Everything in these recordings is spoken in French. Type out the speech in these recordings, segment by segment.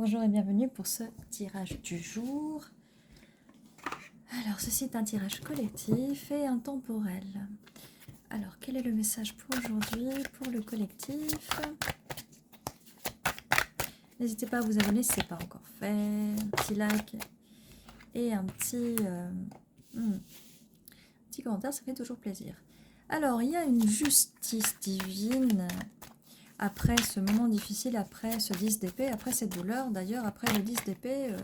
Bonjour et bienvenue pour ce tirage du jour. Alors, ceci est un tirage collectif et intemporel. Alors, quel est le message pour aujourd'hui, pour le collectif? N'hésitez pas à vous abonner si ce n'est pas encore fait. Un petit like et un petit commentaire, ça fait toujours plaisir. Alors, il y a une justice divine après ce moment difficile, après ce 10 d'épée, après cette douleur. D'ailleurs, après le 10 d'épée,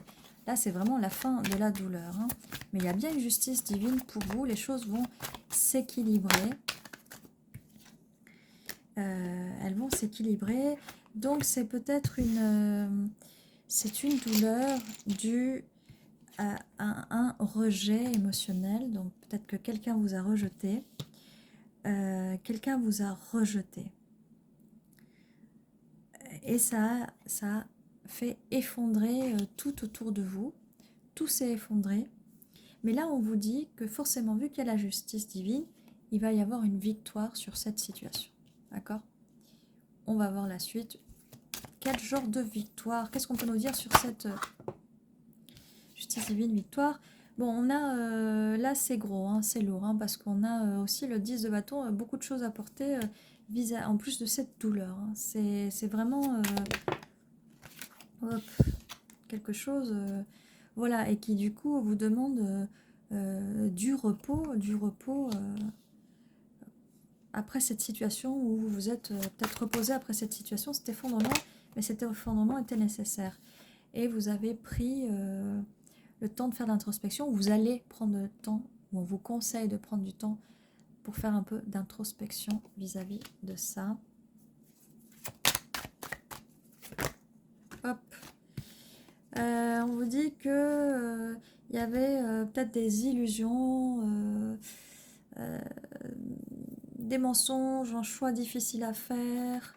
là, c'est vraiment la fin de la douleur. Hein. Mais il y a bien une justice divine pour vous. Les choses vont s'équilibrer. Elles vont s'équilibrer. Donc, c'est peut-être c'est une douleur due à un rejet émotionnel. Donc, peut-être que quelqu'un vous a rejeté. Quelqu'un vous a rejeté. Et ça fait effondrer tout autour de vous. Tout s'est effondré. Mais là, on vous dit que forcément, vu qu'il y a la justice divine, il va y avoir une victoire sur cette situation. D'accord? On va voir la suite. Quel genre de victoire? Qu'est-ce qu'on peut nous dire sur cette justice divine, victoire? Bon, on a, là c'est gros, hein, c'est lourd, hein, parce qu'on a aussi le 10 de bâton, beaucoup de choses à porter, en plus de cette douleur. Hein. C'est vraiment quelque chose, voilà, et qui du coup vous demande du repos après cette situation où vous vous êtes peut-être reposé après cette situation, cet effondrement, mais cet effondrement était nécessaire. Et vous avez pris le temps de faire l'introspection, vous allez prendre le temps, ou on vous conseille de prendre du temps pour faire un peu d'introspection vis-à-vis de ça. Hop. On vous dit que il y avait peut-être des illusions, des mensonges, un choix difficile à faire,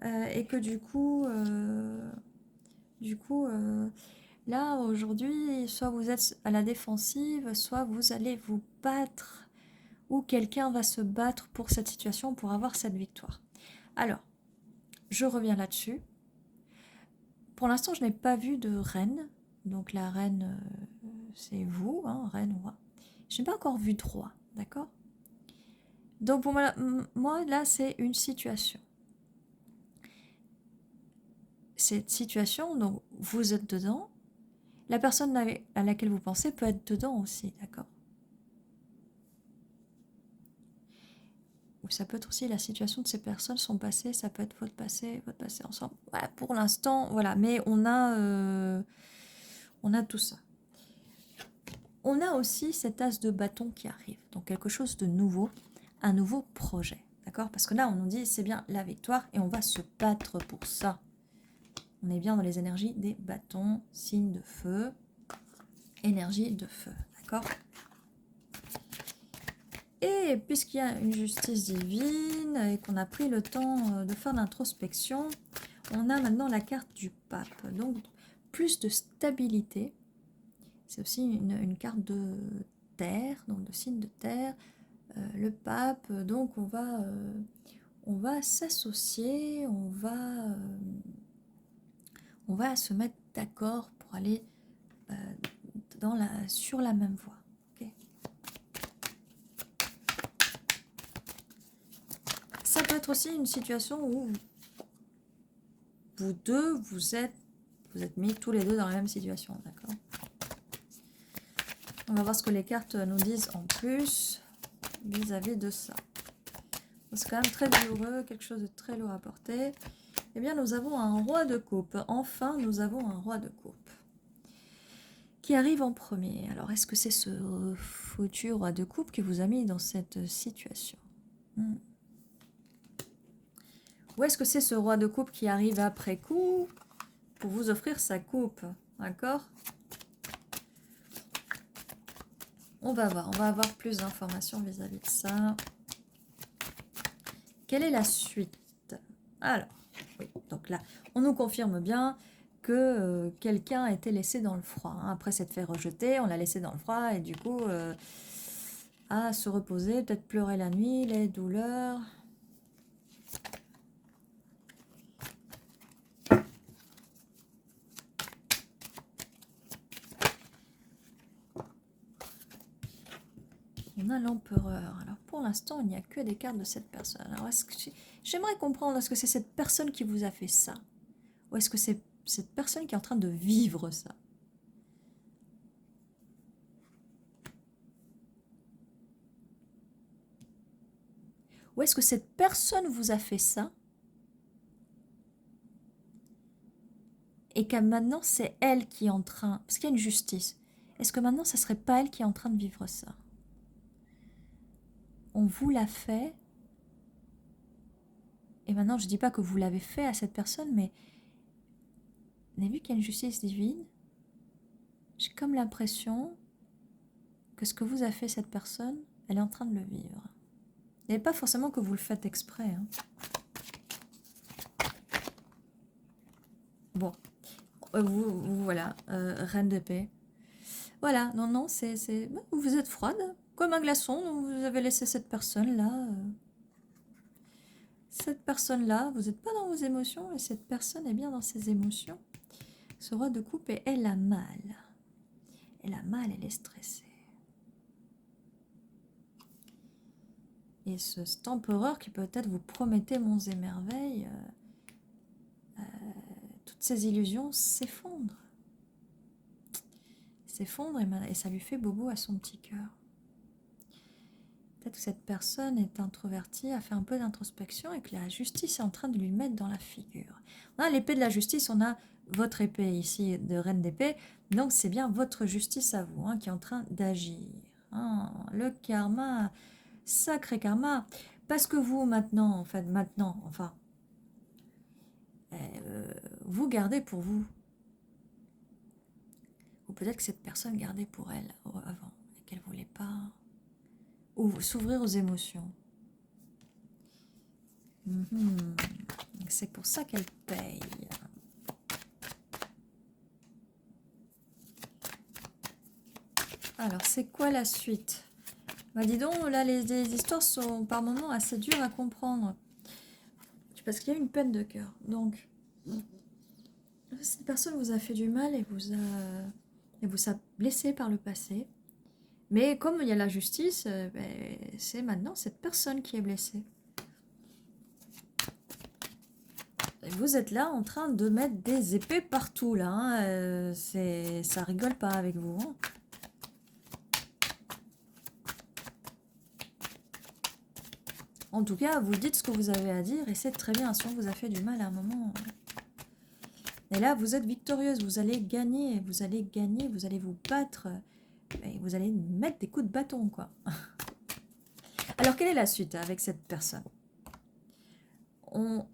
et que du coup, là aujourd'hui, soit vous êtes à la défensive, soit vous allez vous battre, ou quelqu'un va se battre pour cette situation, pour avoir cette victoire. Alors, je reviens là-dessus. Pour l'instant, je n'ai pas vu de reine. Donc la reine, c'est vous, hein, reine, roi. Je n'ai pas encore vu de roi, d'accord? Donc pour moi, là, c'est une situation. Cette situation, donc vous êtes dedans. La personne à laquelle vous pensez peut être dedans aussi, d'accord? Ou ça peut être aussi la situation de ces personnes, son passé, ça peut être votre passé ensemble. Voilà, pour l'instant, voilà. Mais on a tout ça. On a aussi cet as de bâton qui arrive, donc quelque chose de nouveau, un nouveau projet, d'accord? Parce que là, on nous dit, c'est bien la victoire et on va se battre pour ça. On est bien dans les énergies des bâtons, signe de feu, énergie de feu, d'accord? Et puisqu'il y a une justice divine et qu'on a pris le temps de faire l'introspection, on a maintenant la carte du pape, donc plus de stabilité. C'est aussi une carte de terre, donc de signe de terre. Le pape, donc on va s'associer, on va se mettre d'accord pour aller sur la même voie. Okay. Ça peut être aussi une situation où vous deux, vous êtes mis tous les deux dans la même situation, d'accord? On va voir ce que les cartes nous disent en plus vis-à-vis de ça. C'est quand même très douloureux, quelque chose de très lourd à porter. Eh bien, nous avons un roi de coupe. Enfin, nous avons un roi de coupe qui arrive en premier. Alors, est-ce que c'est ce foutu roi de coupe qui vous a mis dans cette situation? Ou est-ce que c'est ce roi de coupe qui arrive après coup pour vous offrir sa coupe? D'accord? On va avoir plus d'informations vis-à-vis de ça. Quelle est la suite? Alors, oui, donc là, on nous confirme bien que quelqu'un a été laissé dans le froid. Hein. Après s'être fait rejeter, on l'a laissé dans le froid et du coup, à se reposer, peut-être pleurer la nuit, les douleurs. On a l'empereur. Alors pour l'instant, il n'y a que des cartes de cette personne. Alors j'aimerais comprendre, est-ce que c'est cette personne qui vous a fait ça? Ou est-ce que c'est cette personne qui est en train de vivre ça? Ou est-ce que cette personne vous a fait ça? Et que maintenant, c'est elle qui est en train... Parce qu'il y a une justice. Est-ce que maintenant, ça serait pas elle qui est en train de vivre ça? On vous l'a fait. Et maintenant, je ne dis pas que vous l'avez fait à cette personne, mais... Vous avez vu qu'il y a une justice divine? J'ai comme l'impression que ce que vous a fait cette personne, elle est en train de le vivre. Et pas forcément que vous le faites exprès. Hein. Bon. Voilà. Reine d'épée. Voilà. Non, non, c'est... Vous êtes froide. Comme un glaçon. Donc vous avez laissé cette personne-là... Cette personne-là, vous n'êtes pas dans vos émotions. Et cette personne est bien dans ses émotions. Ce roi de coupe, et elle a mal. Elle a mal, elle est stressée. Et cet empereur qui peut-être vous promettait monts et merveilles, toutes ces illusions s'effondrent. S'effondrent et ça lui fait bobo à son petit cœur. Peut-être que cette personne est introvertie, a fait un peu d'introspection et que la justice est en train de lui mettre dans la figure. On a l'épée de la justice, on a votre épée ici de reine d'épée, donc c'est bien votre justice à vous qui est en train d'agir. Le karma, sacré karma, parce que vous maintenant, vous gardez pour vous. Ou peut-être que cette personne gardait pour elle avant et qu'elle ne voulait pas... Ou s'ouvrir aux émotions. C'est pour ça qu'elle paye. Alors, c'est quoi la suite? Bah dis donc, là, les histoires sont par moments assez dures à comprendre. Parce qu'il y a une peine de cœur. Donc, cette personne vous a fait du mal et vous a blessé par le passé. Mais comme il y a la justice, c'est maintenant cette personne qui est blessée. Et vous êtes là en train de mettre des épées partout, là. Ça rigole pas avec vous. En tout cas, vous dites ce que vous avez à dire et c'est très bien. Si on vous a fait du mal à un moment... Et là, vous êtes victorieuse, vous allez gagner, vous allez vous battre... Et vous allez mettre des coups de bâton, quoi. Alors, quelle est la suite avec cette personne? On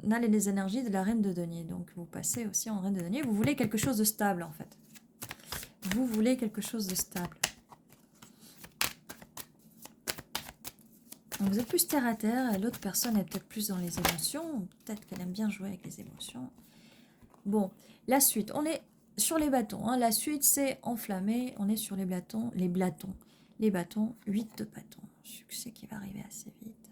a les énergies de la reine de denier. Donc, vous passez aussi en reine de denier. Vous voulez quelque chose de stable, en fait. Vous voulez quelque chose de stable. Donc, vous êtes plus terre à terre et l'autre personne est peut-être plus dans les émotions. Peut-être qu'elle aime bien jouer avec les émotions. Bon, la suite. On est sur les bâtons. La suite, c'est enflammé. On est sur les bâtons. Les bâtons, 8 de bâtons. Succès qui va arriver assez vite.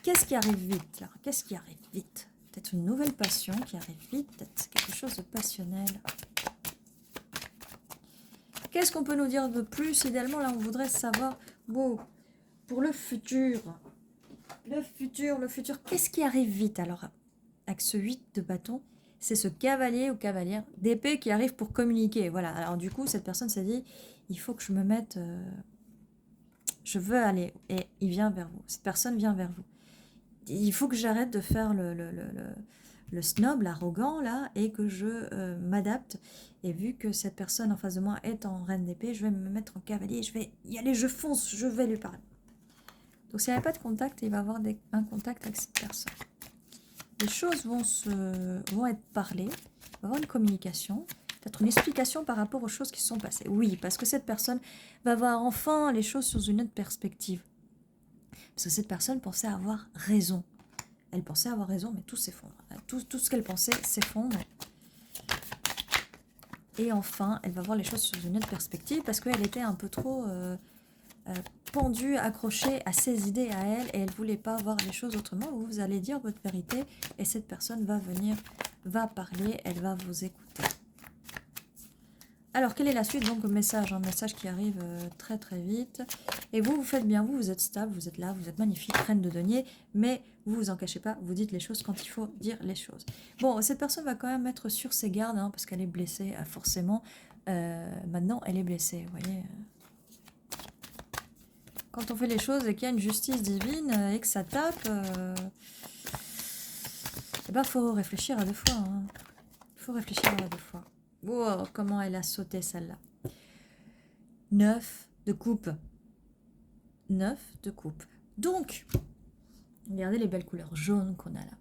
Qu'est-ce qui arrive vite là? Qu'est-ce qui arrive vite? Peut-être une nouvelle passion qui arrive vite. Peut-être quelque chose de passionnel. Qu'est-ce qu'on peut nous dire de plus? Idéalement, là, on voudrait savoir, bon, pour le futur. Le futur. Qu'est-ce qui arrive vite alors? Avec ce 8 de bâton, c'est ce cavalier ou cavalière d'épée qui arrive pour communiquer. Voilà, alors du coup, cette personne s'est dit, il faut que je me mette... je veux aller. Et il vient vers vous. Cette personne vient vers vous. Il faut que j'arrête de faire le snob, l'arrogant, là, et que je m'adapte. Et vu que cette personne en face de moi est en reine d'épée, je vais me mettre en cavalier, je vais y aller, je fonce, je vais lui parler. Donc s'il n'y avait pas de contact, il va y avoir un contact avec cette personne. Les choses vont être parlées, il va y avoir une communication, peut-être une explication par rapport aux choses qui se sont passées. Oui, parce que cette personne va voir enfin les choses sous une autre perspective. Parce que cette personne pensait avoir raison. Elle pensait avoir raison, mais tout s'effondre. Tout ce qu'elle pensait s'effondre. Et enfin, elle va voir les choses sous une autre perspective parce qu'elle était un peu trop pendue, accrochée à ses idées à elle et elle ne voulait pas voir les choses autrement. Vous allez dire votre vérité et cette personne va venir, va parler, elle va vous écouter. Alors, quelle est la suite? Donc, message, un message qui arrive très très vite. Et vous, vous faites bien, vous êtes stable, vous êtes là, vous êtes magnifique, reine de denier, mais vous vous en cachez pas, vous dites les choses quand il faut dire les choses. Bon, cette personne va quand même être sur ses gardes, hein, parce qu'elle est blessée, forcément. Maintenant, elle est blessée, vous voyez. Quand on fait les choses et qu'il y a une justice divine et que ça tape, eh ben, faut réfléchir à deux fois. Hein. Faut réfléchir à deux fois. Wow, comment elle a sauté celle-là. 9 de coupe. 9 de coupe. Donc, regardez les belles couleurs jaunes qu'on a là.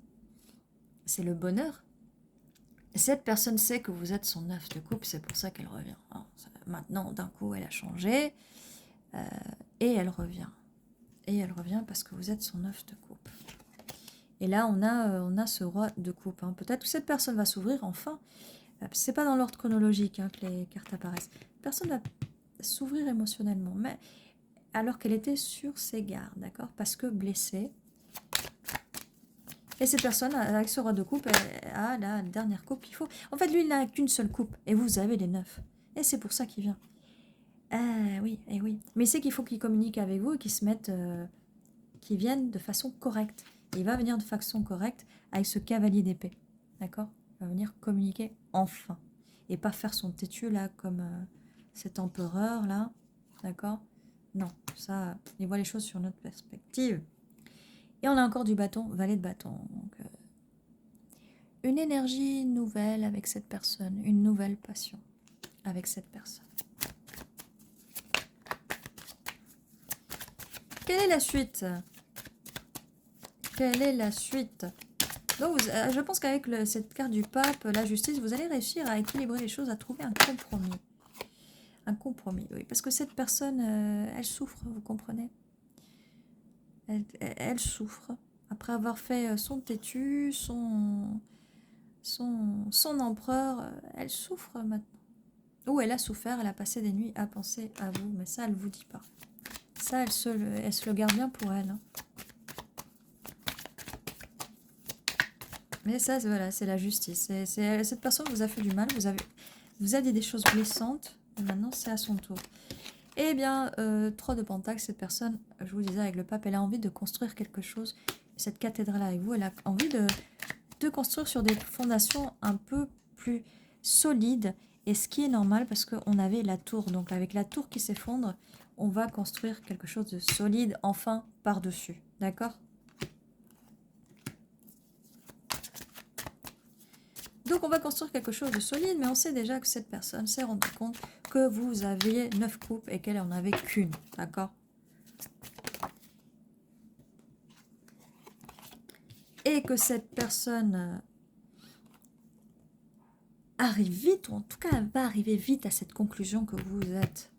C'est le bonheur. Cette personne sait que vous êtes son 9 de coupe, c'est pour ça qu'elle revient. Alors, maintenant, d'un coup, elle a changé et elle revient. Et elle revient parce que vous êtes son 9 de coupe. Et là, on a ce roi de coupe. Hein. Peut-être que cette personne va s'ouvrir enfin. C'est pas dans l'ordre chronologique hein, que les cartes apparaissent. Personne va s'ouvrir émotionnellement, mais alors qu'elle était sur ses gardes, d'accord? Parce que blessée. Et cette personne, avec ce roi de coupe, elle a la dernière coupe qu'il faut. En fait, lui, il n'a qu'une seule coupe, et vous avez les 9. Et c'est pour ça qu'il vient. Oui, et oui. Mais c'est qu'il faut qu'il communique avec vous et qu'il se mette, qu'il vienne de façon correcte. Et il va venir de façon correcte avec ce cavalier d'épée, d'accord? Il va venir communiquer enfin. Et pas faire son têtu, là, comme cet empereur, là, d'accord? Non, ça, il voit les choses sur notre perspective. Et on a encore du bâton, valet de bâton. Donc, une énergie nouvelle avec cette personne, une nouvelle passion avec cette personne. Quelle est la suite? Quelle est la suite? Donc, je pense qu'avec cette carte du pape, la justice, vous allez réussir à équilibrer les choses, à trouver un compromis. Un compromis, oui. Parce que cette personne, elle souffre, vous comprenez? Elle souffre. Après avoir fait son têtu, son empereur, elle souffre maintenant. Ou elle a souffert, elle a passé des nuits à penser à vous, mais ça, elle ne vous dit pas. Ça, elle se le garde bien pour elle. Hein. Mais ça, voilà, c'est la justice. Cette personne vous a fait du mal, vous a dit des choses blessantes, et maintenant, c'est à son tour. Eh bien, 3 de Pentacle, cette personne, je vous disais avec le pape, elle a envie de construire quelque chose. Cette cathédrale avec vous, elle a envie de construire sur des fondations un peu plus solides. Et ce qui est normal parce qu'on avait la tour. Donc avec la tour qui s'effondre, on va construire quelque chose de solide enfin par-dessus. D'accord? Donc on va construire quelque chose de solide, mais on sait déjà que cette personne s'est rendue compte que vous aviez 9 coupes et qu'elle en avait qu'une. D'accord? Et que cette personne arrive vite, ou en tout cas elle va arriver vite à cette conclusion que vous êtes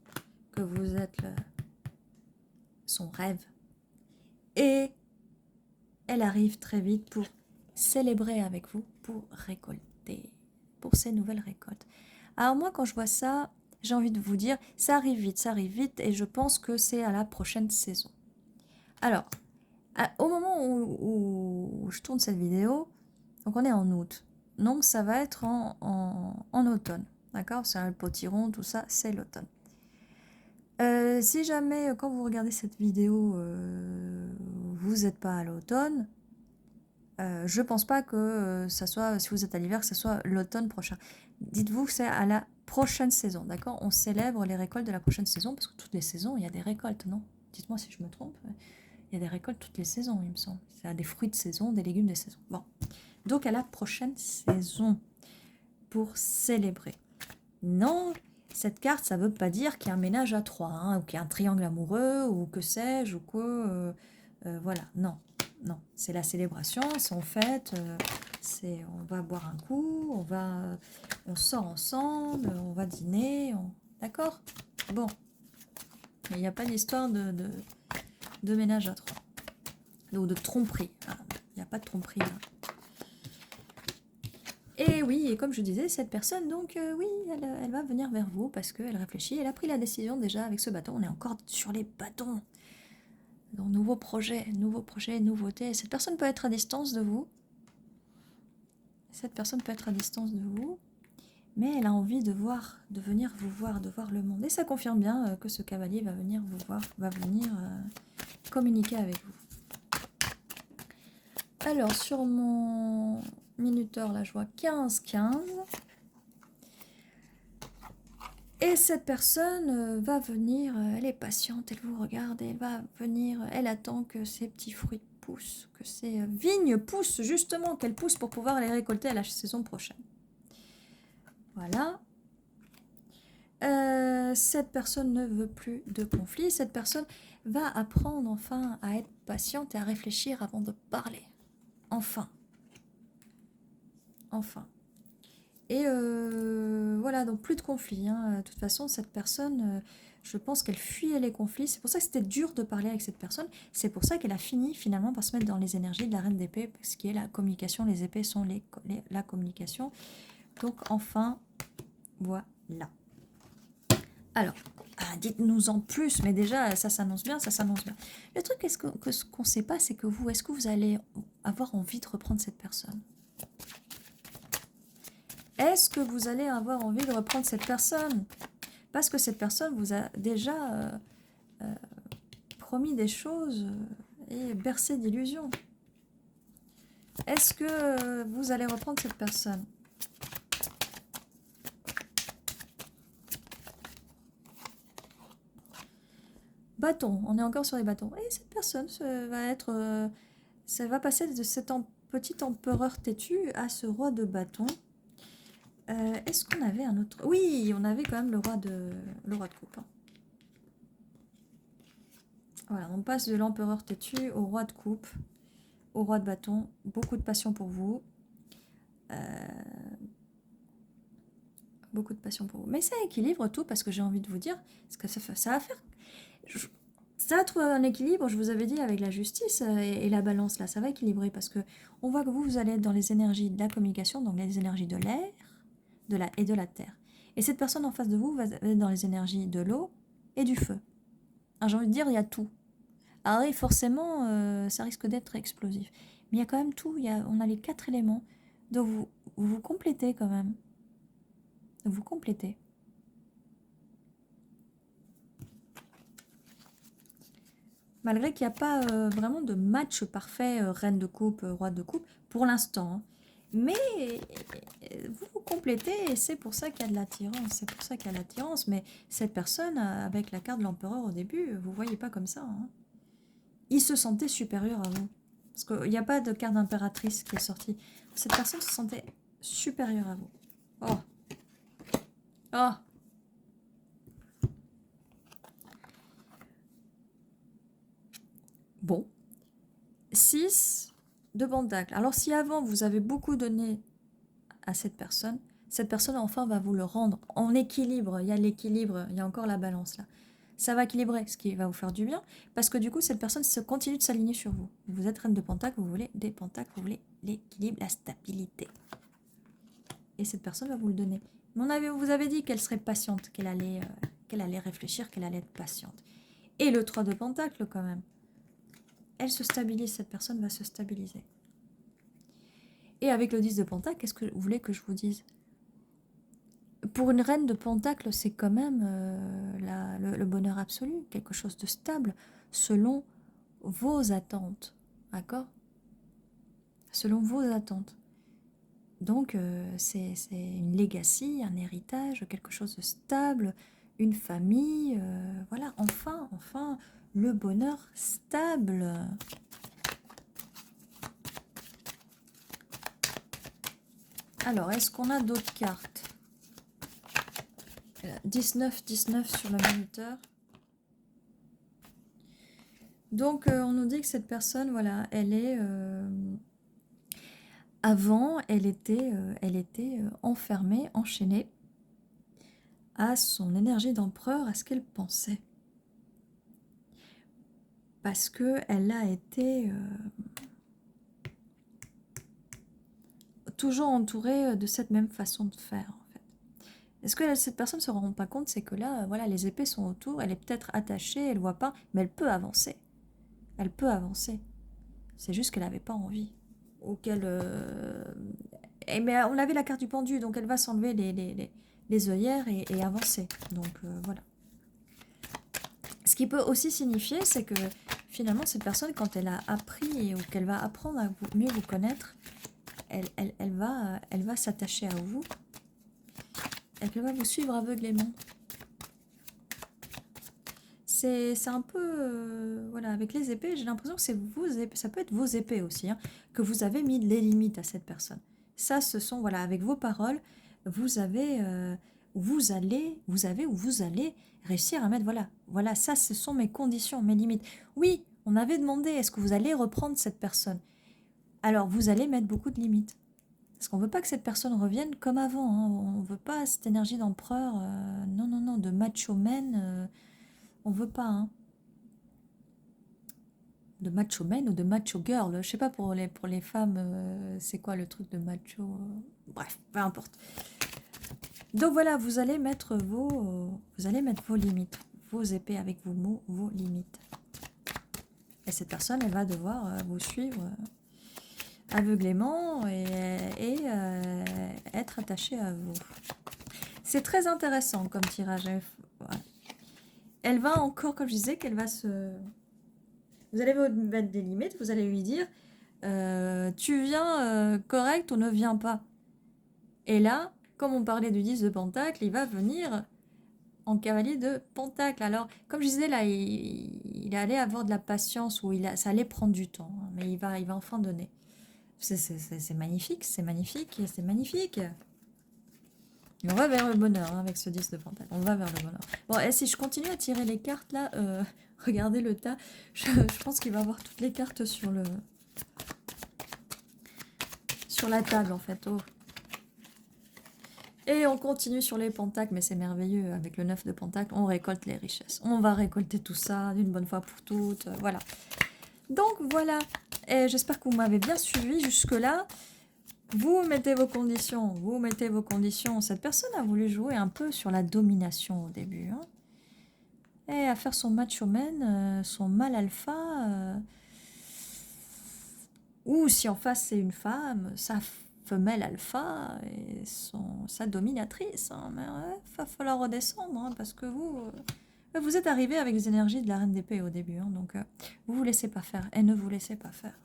son rêve. Et elle arrive très vite pour célébrer avec vous, pour récolter, pour ces nouvelles récoltes. Alors moi, quand je vois ça, j'ai envie de vous dire, ça arrive vite, et je pense que c'est à la prochaine saison. Alors, au moment où je tourne cette vidéo, donc on est en août, donc ça va être en automne, d'accord? C'est le potiron, tout ça, c'est l'automne. Si jamais, quand vous regardez cette vidéo, vous n'êtes pas à l'automne, je pense pas que ça soit, si vous êtes à l'hiver, que ce soit l'automne prochain. Dites-vous que c'est à la prochaine saison, d'accord? On célèbre les récoltes de la prochaine saison, parce que toutes les saisons, il y a des récoltes, non? Dites-moi si je me trompe. Il y a des récoltes toutes les saisons, il me semble. C'est des fruits de saison, des légumes de saison. Bon. Donc à la prochaine saison, pour célébrer. Non, cette carte, ça veut pas dire qu'il y a un ménage à 3, hein, ou qu'il y a un triangle amoureux, ou que sais-je, ou quoi. Voilà, non. Non, c'est la célébration, c'est en fête, on va boire un coup, on sort ensemble, on va dîner, d'accord? Bon, il n'y a pas d'histoire de ménage à 3, ou de tromperie, il n'y a pas de tromperie. Hein. Et oui, et comme je disais, cette personne, donc oui, elle va venir vers vous parce qu'elle réfléchit, elle a pris la décision déjà avec ce bâton, on est encore sur les bâtons. Donc nouveau projet, nouveauté. Cette personne peut être à distance de vous. Cette personne peut être à distance de vous. mais elle a envie de venir vous voir, de voir le monde. Et ça confirme bien que ce cavalier va venir vous voir, va venir communiquer avec vous. Alors, sur mon minuteur, là, je vois 15-15. Et cette personne va venir, elle est patiente, elle vous regarde, elle va venir, elle attend que ces petits fruits poussent, que ces vignes poussent, justement, qu'elles poussent pour pouvoir les récolter à la saison prochaine. Voilà. Cette personne ne veut plus de conflit, cette personne va apprendre enfin à être patiente et à réfléchir avant de parler. Enfin. Enfin. Et voilà, donc plus de conflits. Hein. De toute façon, cette personne, je pense qu'elle fuyait les conflits. C'est pour ça que c'était dur de parler avec cette personne. C'est pour ça qu'elle a fini finalement par se mettre dans les énergies de la reine d'épée, ce qui est la communication. Les épées sont la communication. Donc enfin, voilà. Alors, dites-nous en plus, mais déjà, ça s'annonce bien, ça s'annonce bien. Le truc, ce qu'on ne sait pas, c'est que vous, est-ce que vous allez avoir envie de reprendre cette personne ? Est-ce que vous allez avoir envie de reprendre cette personne ? Parce que cette personne vous a déjà promis des choses et bercé d'illusions. Est-ce que vous allez reprendre cette personne ? Bâton, on est encore sur les bâtons. Et cette personne ça va passer de cet petit empereur têtu à ce roi de bâton. Est-ce qu'on avait un autre... Oui, on avait quand même le roi de coupe. Hein. Voilà, on passe de l'empereur têtu au roi de coupe, au roi de bâton. Beaucoup de passion pour vous. Beaucoup de passion pour vous. Mais ça équilibre tout parce que j'ai envie de vous dire, parce que ça va faire... Ça va trouver un équilibre, je vous avais dit, avec la justice et la balance, là, ça va équilibrer parce que on voit que vous allez être dans les énergies de la communication, donc les énergies de l'air et de la terre. Et cette personne en face de vous va être dans les énergies de l'eau et du feu. Alors, j'ai envie de dire, il y a tout. Alors oui, forcément, ça risque d'être explosif. Mais il y a quand même tout, on a les 4 éléments, donc vous complétez quand même. Vous complétez. Malgré qu'il n'y a pas vraiment de match parfait, reine de coupe, roi de coupe, pour l'instant. Hein. Mais vous vous complétez et c'est pour ça qu'il y a de l'attirance. C'est pour ça qu'il y a de l'attirance. Mais cette personne, avec la carte de l'empereur au début, vous ne voyez pas comme ça. Hein. Il se sentait supérieur à vous. Parce qu'il n'y a pas de carte d'impératrice qui est sortie. Cette personne se sentait supérieure à vous. Oh. Oh. Bon. 6 de pentacle. Alors si avant vous avez beaucoup donné à cette personne enfin va vous le rendre en équilibre. Il y a l'équilibre, il y a encore la balance là. Ça va équilibrer, ce qui va vous faire du bien, parce que du coup cette personne continue de s'aligner sur vous. Vous êtes reine de pentacle, vous voulez des pentacles, vous voulez l'équilibre, la stabilité. Et cette personne va vous le donner. Mais vous avez dit qu'elle serait patiente, qu'elle allait réfléchir, qu'elle allait être patiente. Et le 3 de pentacle quand même. Elle se stabilise, cette personne va se stabiliser. Et avec le 10 de pentacle, qu'est-ce que vous voulez que je vous dise ? Pour une reine de pentacle, c'est quand même le bonheur absolu, quelque chose de stable, selon vos attentes, d'accord ? Selon vos attentes. Donc, c'est une legacy, un héritage, quelque chose de stable, une famille, voilà, enfin, le bonheur stable. Alors, est-ce qu'on a d'autres cartes ? 19 sur le minuteur. Donc, on nous dit que cette personne, voilà, elle est... avant, elle était enfermée, enchaînée à son énergie d'empereur, à ce qu'elle pensait. Parce qu'elle a été toujours entourée de cette même façon de faire. Est-ce que cette personne ne se rend pas compte, c'est que là, voilà, les épées sont autour, elle est peut-être attachée, elle ne voit pas, mais elle peut avancer. Elle peut avancer. C'est juste qu'elle n'avait pas envie. Ou qu'elle mais on avait la carte du pendu, donc elle va s'enlever les œillères et avancer. Donc voilà. Ce qui peut aussi signifier, c'est que finalement, cette personne, quand elle a appris ou qu'elle va apprendre à mieux vous connaître, elle va s'attacher à vous et qu'elle va vous suivre aveuglément. C'est un peu... voilà, avec les épées, j'ai l'impression que c'est vos épées, ça peut être vos épées aussi, hein, que vous avez mis les limites à cette personne. Ça, ce sont, voilà, avec vos paroles, vous avez... vous avez ou vous allez réussir à mettre, voilà, ça, ce sont mes conditions, mes limites. Oui, on avait demandé, est-ce que vous allez reprendre cette personne? Alors, vous allez mettre beaucoup de limites. Parce qu'on ne veut pas que cette personne revienne comme avant. Hein. On ne veut pas cette énergie d'empereur. Non, non, non, de macho man. On ne veut pas. Hein. De macho man ou de macho girl. Je ne sais pas pour les femmes, c'est quoi le truc de macho. Bref, peu importe. Donc voilà, vous allez mettre vos limites. Vos épées avec vos mots, vos limites. Et cette personne, elle va devoir vous suivre aveuglément et être attachée à vous. C'est très intéressant comme tirage. Voilà. Elle va encore, comme je disais, qu'elle va se... Vous allez vous mettre des limites, vous allez lui dire tu viens correct ou ne viens pas. Et là, comme on parlait du 10 de Pentacle, il va venir en cavalier de Pentacle. Alors, comme je disais, là, il allait avoir de la patience, ou ça allait prendre du temps, hein, mais il va enfin donner. C'est magnifique, c'est magnifique, c'est magnifique. Et on va vers le bonheur hein, avec ce 10 de Pentacle. On va vers le bonheur. Bon, et si je continue à tirer les cartes, là, regardez le tas. Je pense qu'il va avoir toutes les cartes sur la table, en fait. Oh. Et on continue sur les pentacles, mais c'est merveilleux. Avec le 9 de Pentacle, on récolte les richesses. On va récolter tout ça d'une bonne fois pour toutes. Voilà. Donc, voilà. Et j'espère que vous m'avez bien suivi jusque-là. Vous mettez vos conditions. Vous mettez vos conditions. Cette personne a voulu jouer un peu sur la domination au début. Hein. Et à faire son macho man, son mâle alpha. Ou si en face c'est une femme, sa femelle alpha et sa dominatrice. Hein. Mais va falloir redescendre hein, parce que vous êtes arrivé avec les énergies de la reine d'épée au début. Hein, donc vous vous laissez pas faire et ne vous laissez pas faire.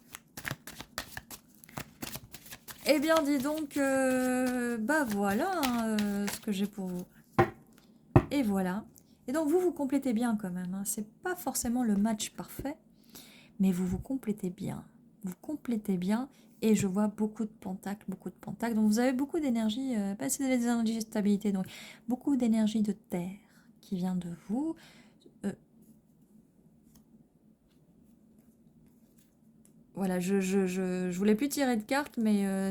Eh bien dis donc, bah voilà hein, ce que j'ai pour vous. Et voilà. Et donc vous complétez bien quand même. Hein. C'est pas forcément le match parfait, mais vous complétez bien. Vous complétez bien et je vois beaucoup de pentacles. Donc vous avez beaucoup d'énergie, c'est des énergies de stabilité, donc beaucoup d'énergie de terre qui vient de vous. Voilà, je voulais plus tirer de cartes, mais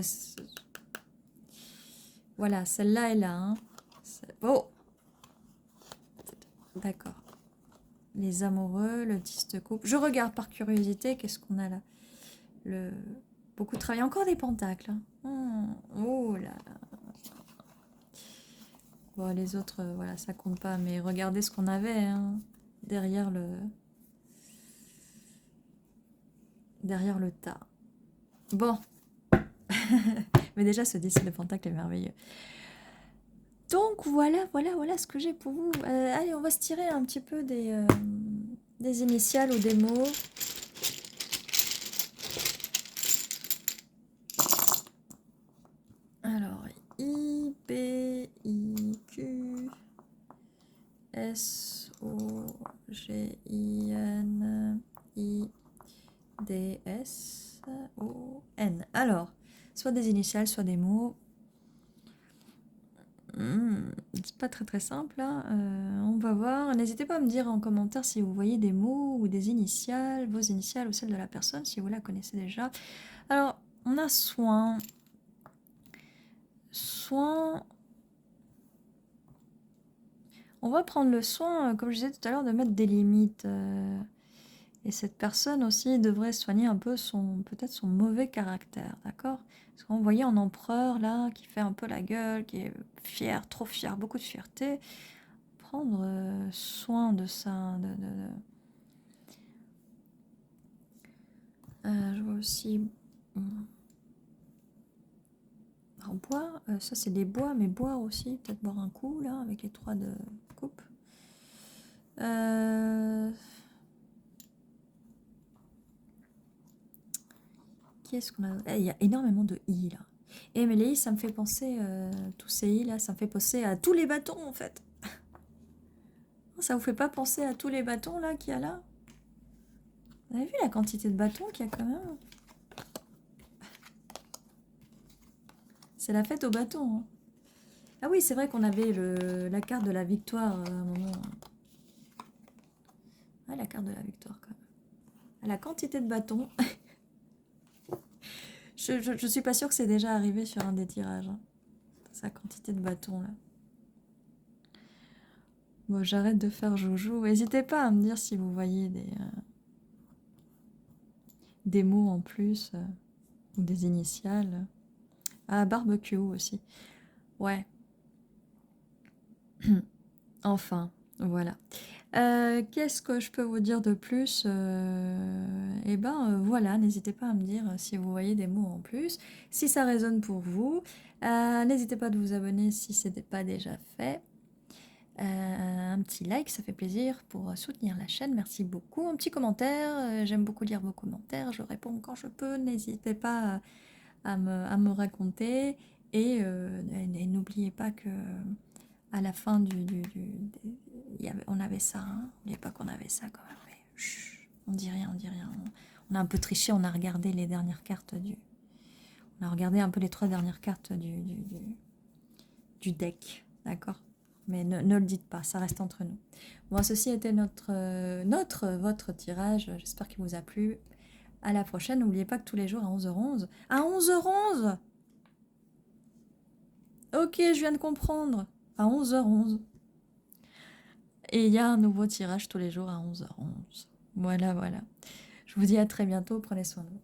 voilà, celle-là est là. Hein. Oh, d'accord. Les amoureux, le 10 de coupe. Je regarde par curiosité, qu'est-ce qu'on a là beaucoup de travail. Encore des pentacles. Hein. Oh là là. Bon, les autres, voilà, ça compte pas. Mais regardez ce qu'on avait hein, derrière le tas. Bon. Mais déjà, ce 10 de pentacle est merveilleux. Donc, voilà ce que j'ai pour vous. Allez, on va se tirer un petit peu des initiales ou des mots. Alors, I, B, I, Q, S, O, G, I, N, I, D, S, O, N. Alors, soit des initiales, soit des mots. C'est pas très simple là. On va voir. N'hésitez pas à me dire en commentaire si vous voyez des mots ou des initiales, vos initiales ou celles de la personne, si vous la connaissez déjà. Alors, on a soin. Soin. On va prendre le soin, comme je disais tout à l'heure, de mettre des limites. Et cette personne aussi devrait soigner un peu peut-être son mauvais caractère, d'accord? Parce qu'on voyait en empereur là, qui fait un peu la gueule, qui est fier, trop fier, beaucoup de fierté. Prendre soin de ça. Je vois aussi bois. Ça, c'est des bois, mais boire aussi. Peut-être boire un coup, là, avec les 3 de coupe. Qui est-ce qu'on a? Il y a énormément de i, là. Et mais les i, ça me fait penser... tous ces i, là, ça me fait penser à tous les bâtons, en fait. Ça vous fait pas penser à tous les bâtons, là, qu'il y a là? Vous avez vu la quantité de bâtons qu'il y a quand même? C'est la fête aux bâtons. Hein. Ah oui, c'est vrai qu'on avait la carte de la victoire à un moment. Ah, la carte de la victoire, quand même. La quantité de bâtons. je suis pas sûre que c'est déjà arrivé sur un des tirages. Hein. Sa quantité de bâtons, là. Bon, j'arrête de faire joujou. N'hésitez pas à me dire si vous voyez des mots en plus. Ou des initiales. Ah, barbecue aussi. Ouais. Enfin, voilà. Qu'est-ce que je peux vous dire de plus? Eh ben, voilà, n'hésitez pas à me dire si vous voyez des mots en plus, si ça résonne pour vous. N'hésitez pas de vous abonner si ce n'était pas déjà fait. Un petit like, ça fait plaisir pour soutenir la chaîne, merci beaucoup. Un petit commentaire, j'aime beaucoup lire vos commentaires, je réponds quand je peux, n'hésitez pas à me raconter. Et n'oubliez pas que à la fin on avait ça, hein. N'oubliez pas qu'on avait ça quand même. Mais, chut, on dit rien, on dit rien. On a un peu triché, on a regardé les dernières cartes on a regardé un peu les 3 dernières cartes du deck, d'accord? Mais ne le dites pas, ça reste entre nous. Bon, ceci était votre tirage. J'espère qu'il vous a plu. À la prochaine. N'oubliez pas que tous les jours à 11h11. À 11h11 ! Ok, je viens de comprendre. À 11h11. Et il y a un nouveau tirage tous les jours à 11h11. Voilà, voilà. Je vous dis à très bientôt. Prenez soin de vous.